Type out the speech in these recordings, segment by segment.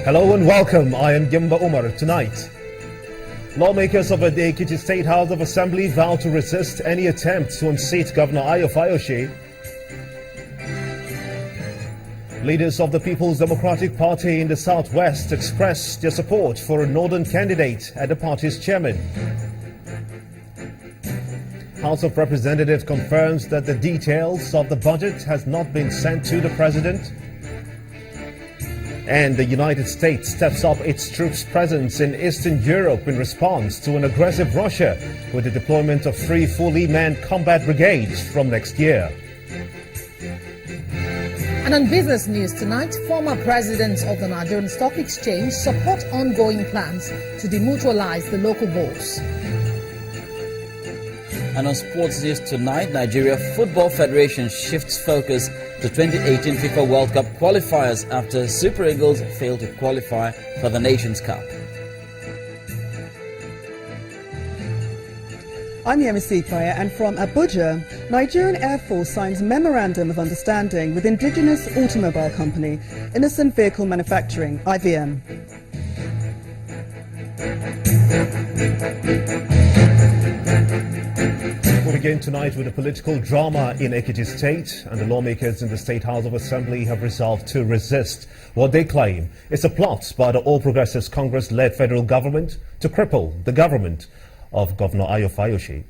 Hello and welcome. I am Gimba Umar. Tonight, lawmakers of the Ekiti State House of Assembly vow to resist any attempt to unseat Governor Ayo Fayose. Leaders of the People's Democratic Party in the Southwest express their support for a northern candidate at the party's chairman. House of Representatives confirms that the details of the budget has not been sent to the president. And the United States steps up its troops' presence in Eastern Europe in response to an aggressive Russia with the deployment of 3 fully manned combat brigades from next year. And on business news tonight, former presidents of the Nigerian Stock Exchange support ongoing plans to demutualize the local bourse. And on sports news tonight, Nigeria Football Federation shifts focus to 2018 FIFA World Cup qualifiers after Super Eagles failed to qualify for the Nations Cup. I'm Yemisi Fire, and from Abuja, Nigerian Air Force signs Memorandum of Understanding with Indigenous Automobile Company, Innocent Vehicle Manufacturing, IVM. We begin tonight with a political drama in Ekiti State, and the lawmakers in the State House of Assembly have resolved to resist what they claim is a plot by the All Progressives Congress-led federal government to cripple the government of Governor Ayo Fayose.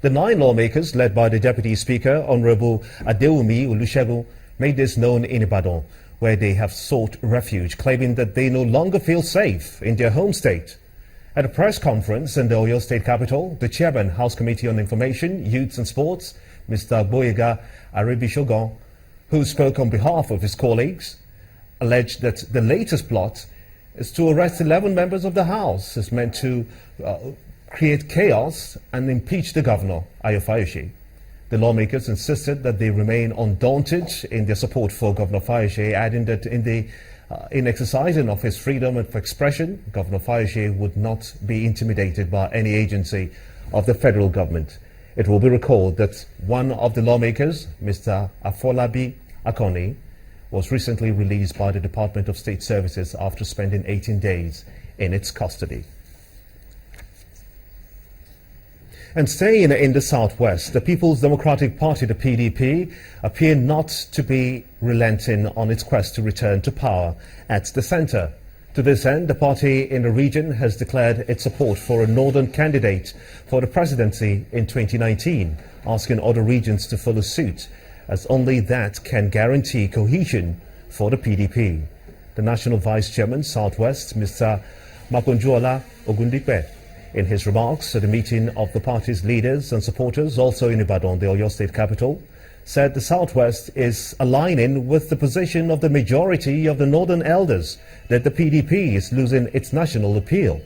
The 9 lawmakers, led by the Deputy Speaker, Honorable Adewumi Olusegun, made this known in Ibadan, where they have sought refuge, claiming that they no longer feel safe in their home state. At a press conference in the Oyo State capital, the chairman, House Committee on Information, Youths and Sports, Mr. Boyega Aribishogun, who spoke on behalf of his colleagues, alleged that the latest plot is to arrest 11 members of the House is meant to create chaos and impeach the governor, Ayo Fayose. The lawmakers insisted that they remain undaunted in their support for Governor Fayose, adding that in exercising of his freedom of expression, Governor Fayose would not be intimidated by any agency of the federal government. It will be recalled that one of the lawmakers, Mr. Afolabi Akoni, was recently released by the Department of State Services after spending 18 days in its custody. And staying in the Southwest, the People's Democratic Party, the PDP, appear not to be relenting on its quest to return to power at the center. To this end, the party in the region has declared its support for a northern candidate for the presidency in 2019, asking other regions to follow suit, as only that can guarantee cohesion for the PDP. The National Vice Chairman, Southwest, Mr. Makonjuola Ogundipe, in his remarks at the meeting of the party's leaders and supporters, also in Ibadan, the Oyo State capital, said the Southwest is aligning with the position of the majority of the Northern elders that the PDP is losing its national appeal.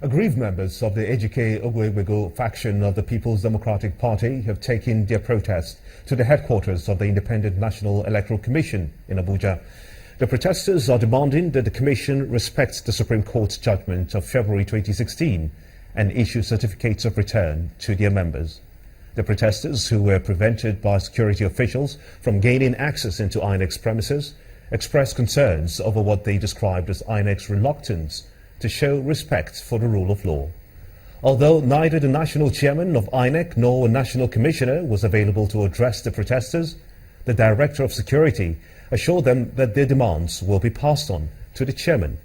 Aggrieved members of the Ejike Ogwegwego faction of the People's Democratic Party have taken their protest to the headquarters of the Independent National Electoral Commission in Abuja. The protesters are demanding that the Commission respects the Supreme Court's judgment of February 2016 and issue certificates of return to their members. The protesters, who were prevented by security officials from gaining access into INEC's premises, expressed concerns over what they described as INEC's reluctance to show respect for the rule of law. Although neither the national chairman of INEC nor a national commissioner was available to address the protesters, the director of security assured them that their demands will be passed on to the chairman.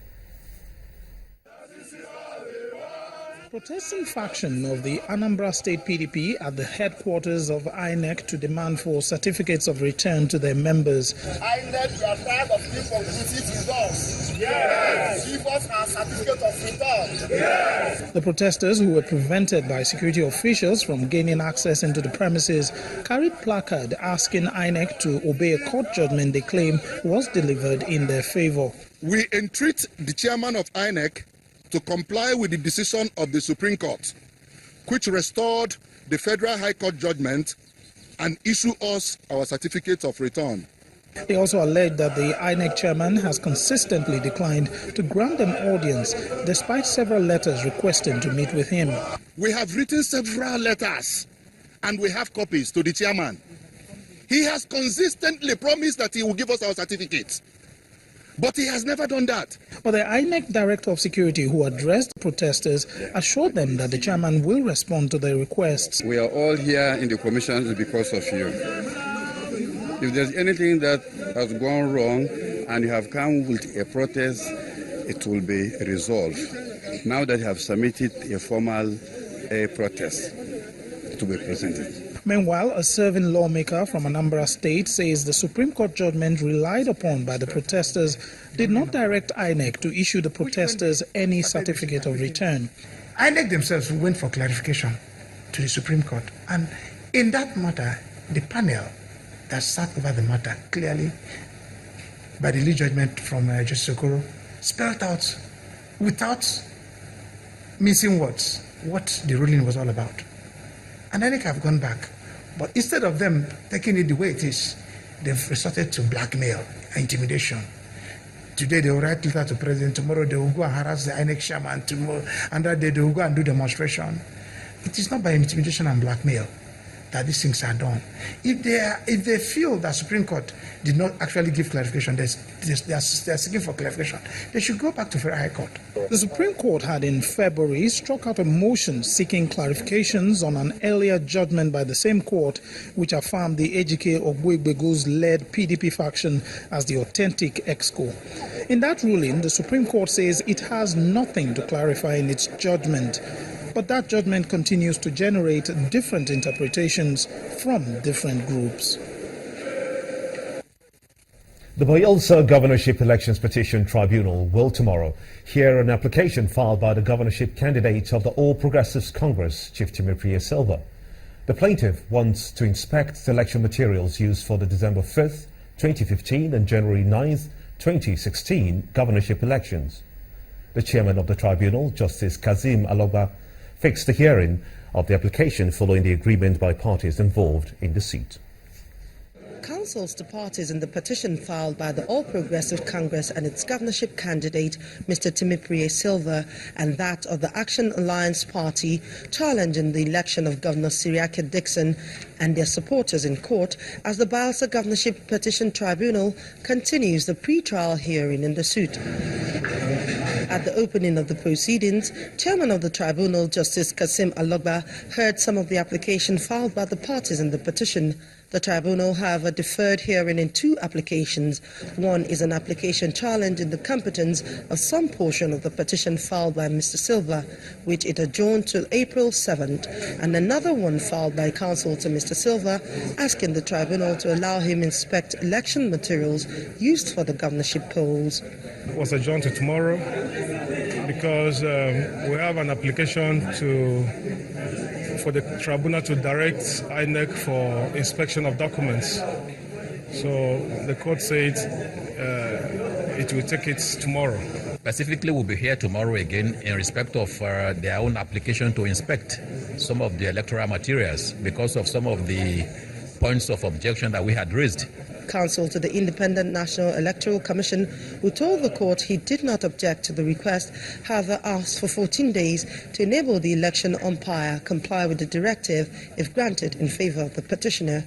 Protesting faction of the Anambra State PDP at the headquarters of INEC to demand for certificates of return to their members. INEC, we are tired of inconclusive results. Yes. Give us our certificate of return. Yes. The protesters, who were prevented by security officials from gaining access into the premises, carried placard asking INEC to obey a court judgment they claim was delivered in their favor. We entreat the chairman of INEC to comply with the decision of the Supreme Court, which restored the Federal High Court judgment and issue us our certificates of return. They also allege that the INEC chairman has consistently declined to grant them audience, despite several letters requesting to meet with him. We have written several letters, and we have copies to the chairman. He has consistently promised that he will give us our certificates, but he has never done that. But the INEC Director of Security, who addressed the protesters, assured them that the chairman will respond to their requests. We are all here in the commission because of you. If there's anything that has gone wrong and you have come with a protest, it will be resolved. Now that you have submitted a formal protest to be presented. Meanwhile, a serving lawmaker from Anambra State says the Supreme Court judgment relied upon by the protesters did not direct INEC to issue the protesters any certificate of return. INEC themselves went for clarification to the Supreme Court, and in that matter, the panel that sat over the matter clearly, by the lead judgment from Justice Okoro, spelled out without missing words what the ruling was all about. And INEC have gone back. But instead of them taking it the way it is, they've resorted to blackmail and intimidation. Today they will write letter to President, tomorrow they will go and harass the INEC chairman, tomorrow, and that day they will go and do demonstration. It is not by intimidation and blackmail that these things are done. If they feel that Supreme Court did not actually give clarification, they are seeking for clarification, they should go back to Federal High Court. The Supreme Court had in February struck out a motion seeking clarifications on an earlier judgment by the same court, which affirmed the Ejike Ogbuegbego's led PDP faction as the authentic exco. In that ruling, the Supreme Court says it has nothing to clarify in its judgment. But that judgment continues to generate different interpretations from different groups. The Bayelsa Governorship Elections Petition Tribunal will tomorrow hear an application filed by the governorship candidate of the All Progressives Congress, Chief Pt.1 Silva. The plaintiff wants to inspect the election materials used for the December 5th, 2015 and January 9th, 2016 governorship elections. The chairman of the tribunal, Justice Kazim Aloma, fixed the hearing of the application following the agreement by parties involved in the suit. Counsels to parties in the petition filed by the All Progressive Congress and its governorship candidate, Mr. Pt.1 Silva, and that of the Action Alliance Party, challenging the election of Governor Siriake Dixon and their supporters in court as the Bayelsa Governorship Petition Tribunal continues the pre-trial hearing in the suit. At the opening of the proceedings, Chairman of the Tribunal, Justice Kazim Aloma, heard some of the application filed by the parties in the petition. The tribunal, however, deferred hearing in two applications. One is an application challenging the competence of some portion of the petition filed by Mr. Silva, which it adjourned to April 7th, and another one filed by counsel to Mr. Silva, asking the tribunal to allow him inspect election materials used for the governorship polls. It was adjourned to tomorrow because we have an application for the tribunal to direct INEC for inspection of documents. So the court said it will take it tomorrow. Specifically, we'll be here tomorrow again in respect of their own application to inspect some of the electoral materials because of some of the points of objection that we had raised. Counsel to the Independent National Electoral Commission, who told the court he did not object to the request, however asked for 14 days to enable the election umpire comply with the directive if granted in favor of the petitioner.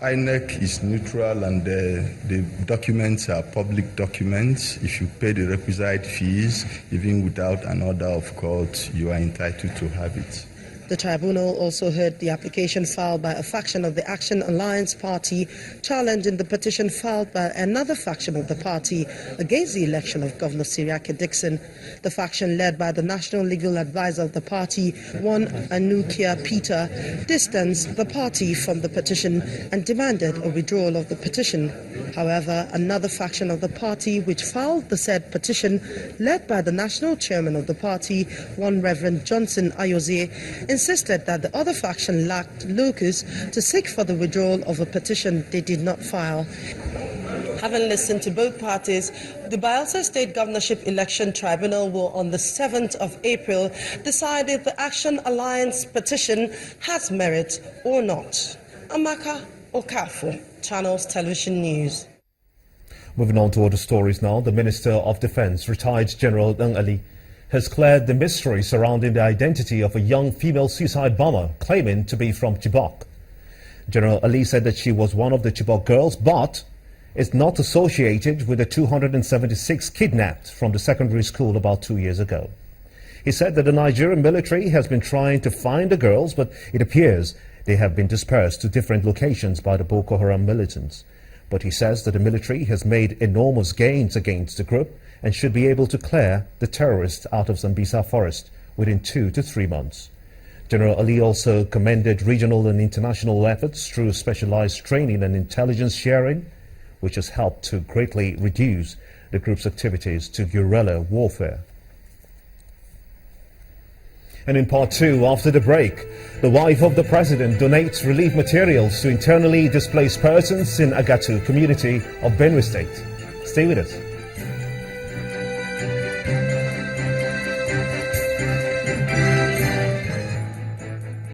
INEC is neutral and the documents are public documents. If you pay the requisite fees, even without an order of court, you are entitled to have it. The tribunal also heard the application filed by a faction of the Action Alliance party challenging the petition filed by another faction of the party against the election of Governor Siriake Dixon. The faction led by the National Legal Advisor of the party, one Anukia Peter, distanced the party from the petition and demanded a withdrawal of the petition. However, another faction of the party which filed the said petition, led by the national chairman of the party, one Reverend Johnson Ayoze, insisted that the other faction lacked locus to seek for the withdrawal of a petition they did not file. Having listened to both parties, the Bayelsa State Governorship Election Tribunal will on the 7th of April decide if the Action Alliance petition has merit or not. Amaka Okafo, Channels Television News. Moving on to other stories now, the Minister of Defence, retired General Ng Ali, has cleared the mystery surrounding the identity of a young female suicide bomber claiming to be from Chibok. General Ali said that she was one of the Chibok girls, but is not associated with the 276 kidnapped from the secondary school about 2 years ago. He said that the Nigerian military has been trying to find the girls, but it appears they have been dispersed to different locations by the Boko Haram militants. But he says that the military has made enormous gains against the group and should be able to clear the terrorists out of Zambisa forest within 2 to 3 months. General Ali also commended regional and international efforts through specialized training and intelligence sharing, which has helped to greatly reduce the group's activities to guerrilla warfare. And in part 2, after the break, the wife of the president donates relief materials to internally displaced persons in Agatu community of Benue State. Stay with us.